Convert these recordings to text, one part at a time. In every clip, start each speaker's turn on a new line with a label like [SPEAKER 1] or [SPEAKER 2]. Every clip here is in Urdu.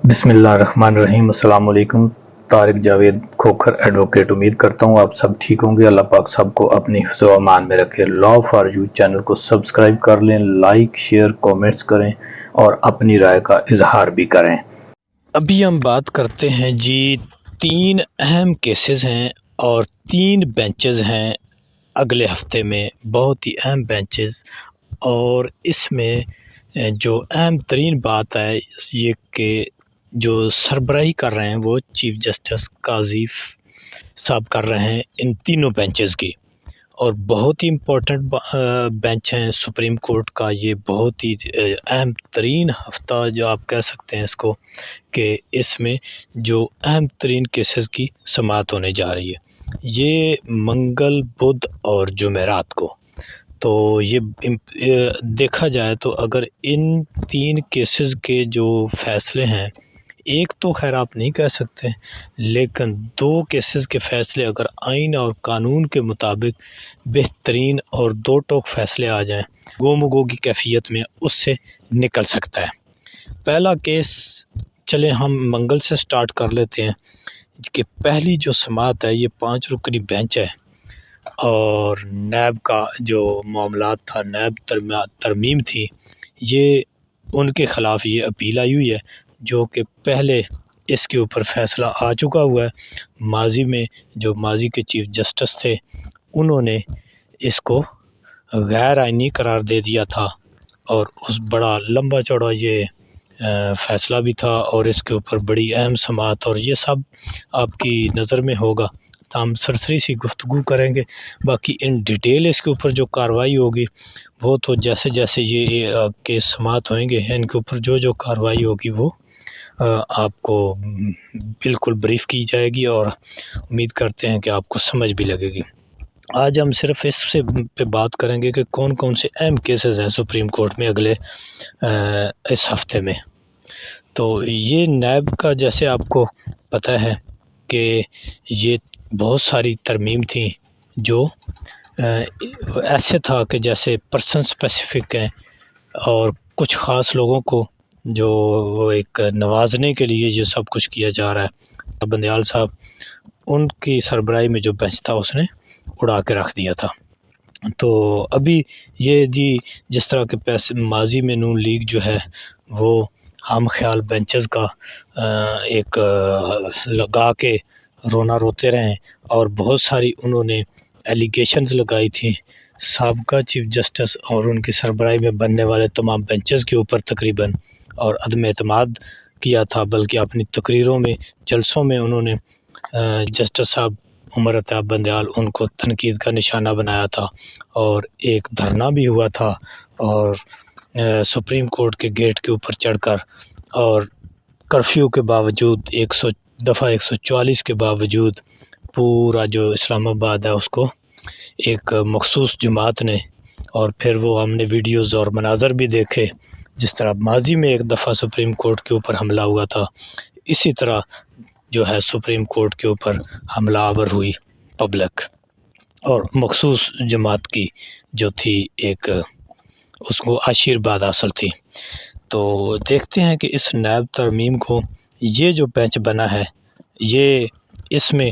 [SPEAKER 1] بسم اللہ الرحمن الرحیم۔ السلام علیکم۔ طارق جاوید کھوکھر ایڈوکیٹ، امید کرتا ہوں آپ سب ٹھیک ہوں گے۔ اللہ پاک سب کو اپنی حفظ و امان میں رکھے۔ لا فار یو چینل کو سبسکرائب کر لیں، لائک شیئر کومنٹس کریں اور اپنی رائے کا اظہار بھی کریں۔
[SPEAKER 2] ابھی ہم بات کرتے ہیں جی، 3 اہم کیسز ہیں اور 3 بینچز ہیں اگلے ہفتے میں، بہت ہی اہم بینچز۔ اور اس میں جو اہم ترین بات ہے یہ کہ جو سربراہی کر رہے ہیں وہ چیف جسٹس قاضی صاحب کر رہے ہیں ان تینوں بینچز کی، اور بہت ہی امپورٹنٹ بینچ ہیں سپریم کورٹ کا۔ یہ بہت ہی اہم ترین ہفتہ جو آپ کہہ سکتے ہیں اس کو، کہ اس میں جو اہم ترین کیسز کی سماعت ہونے جا رہی ہے یہ منگل، بدھ اور جمعرات کو۔ تو یہ دیکھا جائے تو اگر ان 3 کیسز کے جو فیصلے ہیں، ایک تو خیر آپ نہیں کہہ سکتے، لیکن 2 کیسز کے فیصلے اگر آئین اور قانون کے مطابق بہترین اور 2 ٹوک فیصلے آ جائیں گو کی کیفیت میں، اس سے نکل سکتا ہے۔ پہلا کیس، چلیں ہم منگل سے سٹارٹ کر لیتے ہیں کہ پہلی جو سماعت ہے یہ 5 رکنی بینچ ہے، اور نیب کا جو معاملات تھا، نیب ترمیم تھی، یہ ان کے خلاف یہ اپیل آئی ہوئی ہے، جو کہ پہلے اس کے اوپر فیصلہ آ چکا ہوا ہے۔ ماضی میں جو ماضی کے چیف جسٹس تھے انہوں نے اس کو غیر آئینی قرار دے دیا تھا، اور اس بڑا لمبا چوڑا یہ فیصلہ بھی تھا، اور اس کے اوپر بڑی اہم سماعت، اور یہ سب آپ کی نظر میں ہوگا۔ تو ہم سرسری سی گفتگو کریں گے، باقی ان ڈیٹیل اس کے اوپر جو کارروائی ہوگی وہ تو جیسے جیسے یہ کیس سماعت ہوئیں گے ان کے اوپر جو کارروائی ہوگی وہ آپ کو بالکل بریف کی جائے گی، اور امید کرتے ہیں کہ آپ کو سمجھ بھی لگے گی۔ آج ہم صرف اس سے پہ بات کریں گے کہ کون کون سے اہم کیسز ہیں سپریم کورٹ میں اگلے اس ہفتے میں۔ تو یہ نیب کا جیسے آپ کو پتہ ہے کہ یہ بہت ساری ترمیم تھیں جو ایسے تھا کہ جیسے پرسن اسپیسیفک ہیں، اور کچھ خاص لوگوں کو جو وہ ایک نوازنے کے لیے یہ سب کچھ کیا جا رہا ہے۔ بندیال صاحب ان کی سربراہی میں جو بینچ تھا اس نے اڑا کے رکھ دیا تھا۔ تو ابھی یہ جی جس طرح کے ماضی میں نون لیگ جو ہے وہ ہم خیال بینچز کا ایک لگا کے رونا روتے رہے، اور بہت ساری انہوں نے ایلیگیشنز لگائی تھیں سابقہ چیف جسٹس اور ان کی سربراہی میں بننے والے تمام بینچز کے اوپر تقریباً، اور عدم اعتماد کیا تھا، بلکہ اپنی تقریروں میں، جلسوں میں انہوں نے جسٹس صاحب عمر عطیہ بندیال ان کو تنقید کا نشانہ بنایا تھا، اور ایک دھرنا بھی ہوا تھا، اور سپریم کورٹ کے گیٹ کے اوپر چڑھ کر، اور کرفیو کے باوجود، دفعہ 144 کے باوجود پورا جو اسلام آباد ہے اس کو ایک مخصوص جماعت نے، اور پھر وہ ہم نے ویڈیوز اور مناظر بھی دیکھے جس طرح ماضی میں ایک دفعہ سپریم کورٹ کے اوپر حملہ ہوا تھا، اسی طرح جو ہے سپریم کورٹ کے اوپر حملہ آور ہوئی پبلک، اور مخصوص جماعت کی جو تھی ایک اس کو آشیرواد حاصل تھی۔ تو دیکھتے ہیں کہ اس نیب ترمیم کو یہ جو بینچ بنا ہے، یہ اس میں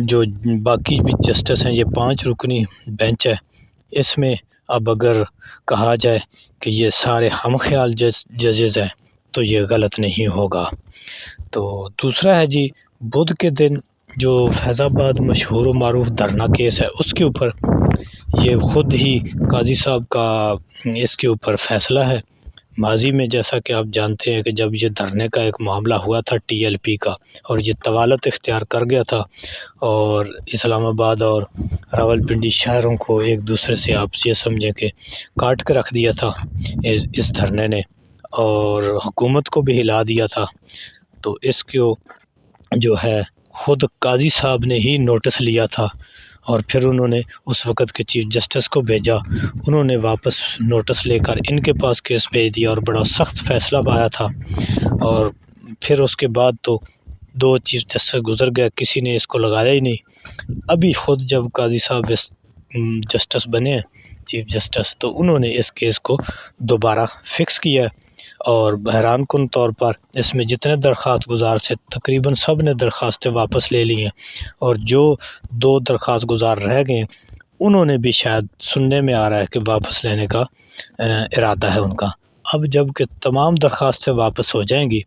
[SPEAKER 2] جو باقی بھی جسٹس ہیں، یہ 5 رکنی بینچ ہے، اس میں اب اگر کہا جائے کہ یہ سارے ہم خیال ججز ہیں تو یہ غلط نہیں ہوگا۔ تو دوسرا ہے جی، بدھ کے دن جو فیض آباد مشہور و معروف دھرنا کیس ہے اس کے اوپر یہ خود ہی قاضی صاحب کا اس کے اوپر فیصلہ ہے۔ ماضی میں جیسا کہ آپ جانتے ہیں کہ جب یہ دھرنے کا ایک معاملہ ہوا تھا ٹی ایل پی کا، اور یہ طوالت اختیار کر گیا تھا، اور اسلام آباد اور راولپنڈی شہروں کو ایک دوسرے سے آپ یہ سمجھیں کہ کاٹ کے رکھ دیا تھا اس دھرنے نے، اور حکومت کو بھی ہلا دیا تھا۔ تو اس کو جو ہے خود قاضی صاحب نے ہی نوٹس لیا تھا، اور پھر انہوں نے اس وقت کے چیف جسٹس کو بھیجا، انہوں نے واپس نوٹس لے کر ان کے پاس کیس بھیج دیا، اور بڑا سخت فیصلہ آیا تھا۔ اور پھر اس کے بعد تو 2 چیف جسٹس گزر گئے، کسی نے اس کو لگایا ہی نہیں۔ ابھی خود جب قاضی صاحب اس جسٹس بنے ہیں چیف جسٹس، تو انہوں نے اس کیس کو دوبارہ فکس کیا ہے، اور حیران کن طور پر اس میں جتنے درخواست گزار سے تقریباً سب نے درخواستیں واپس لے لی ہیں، اور جو 2 درخواست گزار رہ گئے انہوں نے بھی شاید سننے میں آ رہا ہے کہ واپس لینے کا ارادہ ہے ان کا۔ اب جب کہ تمام درخواستیں واپس ہو جائیں گی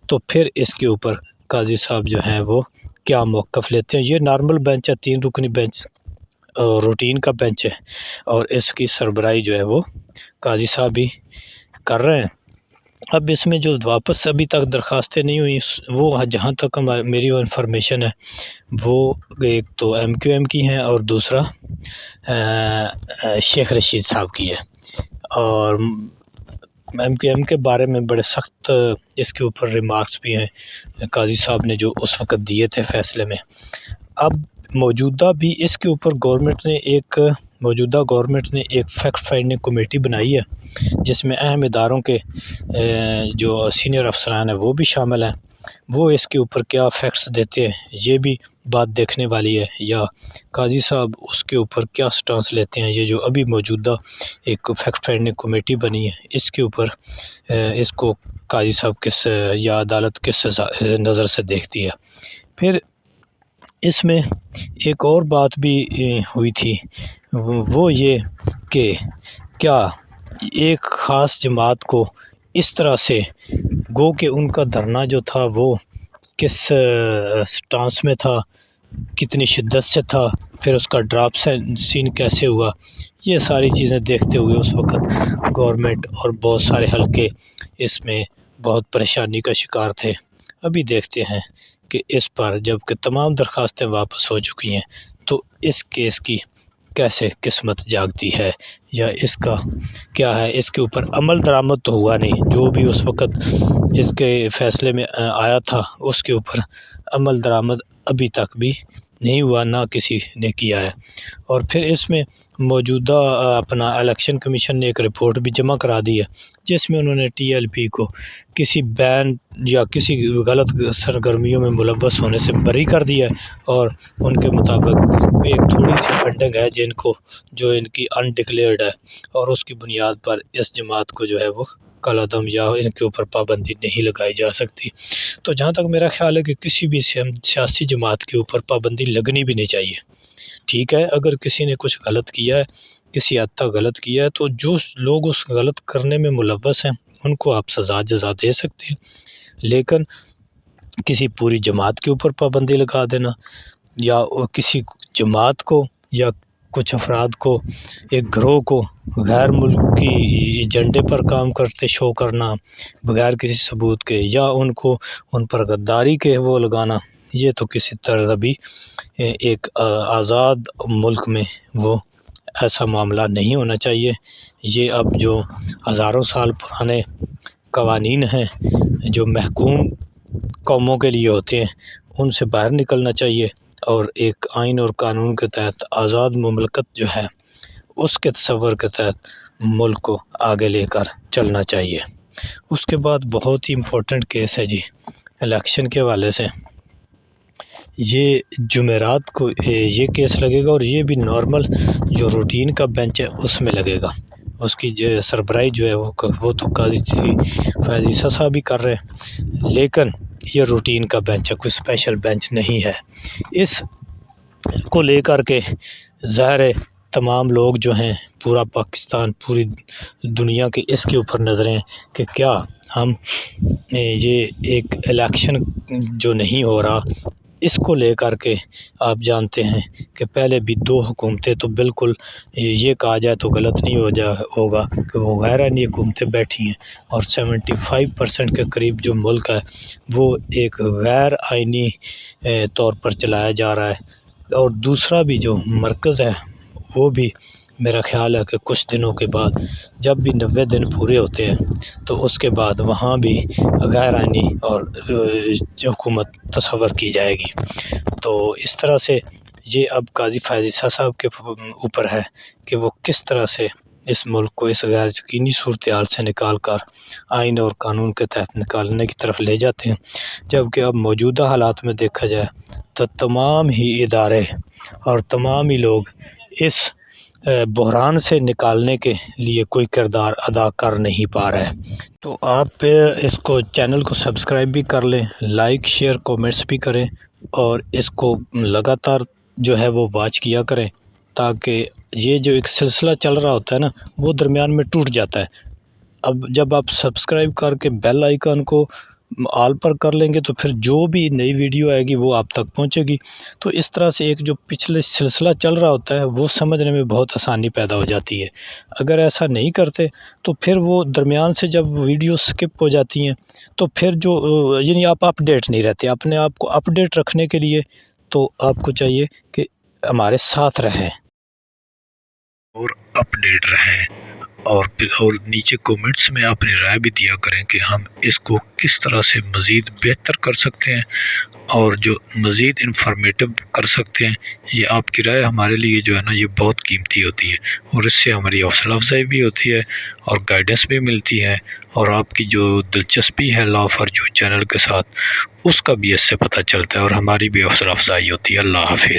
[SPEAKER 2] تو پھر اس کے اوپر قاضی صاحب جو ہیں وہ کیا موقف لیتے ہیں۔ یہ نارمل بینچ ہے، 3 رکنی بینچ، روٹین کا بینچ ہے، اور اس کی سربراہی جو ہے وہ قاضی صاحب ہی کر رہے ہیں۔ اب اس میں جو واپس ابھی تک درخواستیں نہیں ہوئی وہ جہاں تک میری وہ انفارمیشن ہے وہ ایک تو ایم کیو ایم کی ہیں اور دوسرا شیخ رشید صاحب کی ہے، اور ایم کیو ایم کے بارے میں بڑے سخت اس کے اوپر ریمارکس بھی ہیں قاضی صاحب نے جو اس وقت دیے تھے فیصلے میں۔ اب موجودہ بھی اس کے اوپر موجودہ گورنمنٹ نے ایک فیکٹ فائنڈنگ کمیٹی بنائی ہے جس میں اہم اداروں کے جو سینئر افسران ہیں وہ بھی شامل ہیں۔ وہ اس کے اوپر کیا فیکٹس دیتے ہیں یہ بھی بات دیکھنے والی ہے، یا قاضی صاحب اس کے اوپر کیا سٹانس لیتے ہیں۔ یہ جو ابھی موجودہ ایک فیکٹ فائنڈنگ کمیٹی بنی ہے اس کے اوپر اس کو قاضی صاحب یا عدالت کس نظر سے دیکھتی ہے۔ پھر اس میں ایک اور بات بھی ہوئی تھی، وہ یہ کہ کیا ایک خاص جماعت کو اس طرح سے گو کہ ان کا دھرنا جو تھا وہ کس سٹانس میں تھا، کتنی شدت سے تھا، پھر اس کا ڈراپ سین کیسے ہوا، یہ ساری چیزیں دیکھتے ہوئے اس وقت گورنمنٹ اور بہت سارے حلقے اس میں بہت پریشانی کا شکار تھے۔ ابھی دیکھتے ہیں کہ اس پر جب کہ تمام درخواستیں واپس ہو چکی ہیں تو اس کیس کی کیسے قسمت جاگتی ہے، یا اس کا کیا ہے۔ اس کے اوپر عمل درآمد تو ہوا نہیں، جو بھی اس وقت اس کے فیصلے میں آیا تھا اس کے اوپر عمل درآمد ابھی تک بھی نہیں ہوا، نہ کسی نے کیا ہے۔ اور پھر اس میں موجودہ اپنا الیکشن کمیشن نے ایک رپورٹ بھی جمع کرا دی ہے جس میں انہوں نے ٹی ایل پی کو کسی بین یا کسی غلط سرگرمیوں میں ملوث ہونے سے بری کر دیا ہے، اور ان کے مطابق ایک تھوڑی سی فنڈنگ ہے جو ان کی انڈکلیئرڈ ہے، اور اس کی بنیاد پر اس جماعت کو جو ہے وہ قلعدم یا ان کے اوپر پابندی نہیں لگائی جا سکتی۔ تو جہاں تک میرا خیال ہے کہ کسی بھی سیاسی جماعت کے اوپر پابندی لگنی بھی نہیں چاہیے۔ ٹھیک ہے، اگر کسی نے کچھ غلط کیا ہے، کسی حد تک غلط کیا ہے، تو جو لوگ اس غلط کرنے میں ملوث ہیں ان کو آپ سزا جزا دے سکتے ہیں، لیکن کسی پوری جماعت کے اوپر پابندی لگا دینا، یا کسی جماعت کو یا کچھ افراد کو، ایک گروہ کو غیر ملکی ایجنڈے پر کام کرتے شو کرنا بغیر کسی ثبوت کے، یا ان کو ان پر غداری کے وہ لگانا، یہ تو کسی طرح بھی ایک آزاد ملک میں وہ ایسا معاملہ نہیں ہونا چاہیے۔ یہ اب جو ہزاروں سال پرانے قوانین ہیں جو محکوم قوموں کے لیے ہوتے ہیں ان سے باہر نکلنا چاہیے، اور ایک آئین اور قانون کے تحت آزاد مملکت جو ہے اس کے تصور کے تحت ملک کو آگے لے کر چلنا چاہیے۔ اس کے بعد بہت ہی امپورٹنٹ کیس ہے جی الیکشن کے حوالے سے، یہ جمعرات کو یہ کیس لگے گا، اور یہ بھی نارمل جو روٹین کا بینچ ہے اس میں لگے گا۔ اس کی جو سربراہی جو ہے وہ تو قاضی فیض عیسیٰ صاحب ہی کر رہے ہیں، لیکن یہ روٹین کا بینچ ہے، کوئی اسپیشل بینچ نہیں ہے۔ اس کو لے کر کے ظاہر ہے تمام لوگ جو ہیں، پورا پاکستان، پوری دنیا کے اس کے اوپر نظریں کہ کیا ہم یہ ایک الیکشن جو نہیں ہو رہا اس کو لے کر کے، آپ جانتے ہیں کہ پہلے بھی 2 حکومتیں تو بالکل یہ کہا جائے تو غلط نہیں ہوگا کہ وہ غیر آئینی حکومتیں بیٹھی ہیں، اور 75% کے قریب جو ملک ہے وہ ایک غیر آئینی طور پر چلایا جا رہا ہے، اور دوسرا بھی جو مرکز ہے وہ بھی میرا خیال ہے کہ کچھ دنوں کے بعد جب بھی 90 دن پورے ہوتے ہیں تو اس کے بعد وہاں بھی غیر آئینی اور حکومت تصور کی جائے گی۔ تو اس طرح سے یہ اب قاضی فیض عیسیٰ صاحب کے اوپر ہے کہ وہ کس طرح سے اس ملک کو اس غیر یقینی صورتحال سے نکال کر آئین اور قانون کے تحت نکالنے کی طرف لے جاتے ہیں، جبکہ اب موجودہ حالات میں دیکھا جائے تو تمام ہی ادارے اور تمام ہی لوگ اس بحران سے نکالنے کے لیے کوئی کردار ادا کر نہیں پا رہا ہے۔ تو آپ اس کو چینل کو سبسکرائب بھی کر لیں، لائک شیئر کومنٹس بھی کریں، اور اس کو لگاتار جو ہے وہ واچ کیا کریں، تاکہ یہ جو ایک سلسلہ چل رہا ہوتا ہے نا، وہ درمیان میں ٹوٹ جاتا ہے۔ اب جب آپ سبسکرائب کر کے بیل آئیکن کو آل پر کر لیں گے تو پھر جو بھی نئی ویڈیو آئے گی وہ آپ تک پہنچے گی۔ تو اس طرح سے ایک جو پچھلے سلسلہ چل رہا ہوتا ہے وہ سمجھنے میں بہت آسانی پیدا ہو جاتی ہے۔ اگر ایسا نہیں کرتے تو پھر وہ درمیان سے جب ویڈیو سکپ ہو جاتی ہیں تو پھر جو یعنی آپ اپڈیٹ نہیں رہتے۔ اپنے آپ کو اپڈیٹ رکھنے کے لیے تو آپ کو چاہیے کہ ہمارے ساتھ رہیں اور اپڈیٹ رہیں، اور نیچے کومنٹس میں اپنی رائے بھی دیا کریں کہ ہم اس کو کس طرح سے مزید بہتر کر سکتے ہیں اور جو مزید انفارمیٹو کر سکتے ہیں۔ یہ آپ کی رائے ہمارے لیے جو ہے نا یہ بہت قیمتی ہوتی ہے، اور اس سے ہماری حوصلہ افزائی بھی ہوتی ہے اور گائیڈنس بھی ملتی ہے، اور آپ کی جو دلچسپی ہے لا فار یو چینل کے ساتھ اس کا بھی اس سے پتہ چلتا ہے، اور ہماری بھی حوصلہ افزائی ہوتی ہے۔ اللہ حافظ۔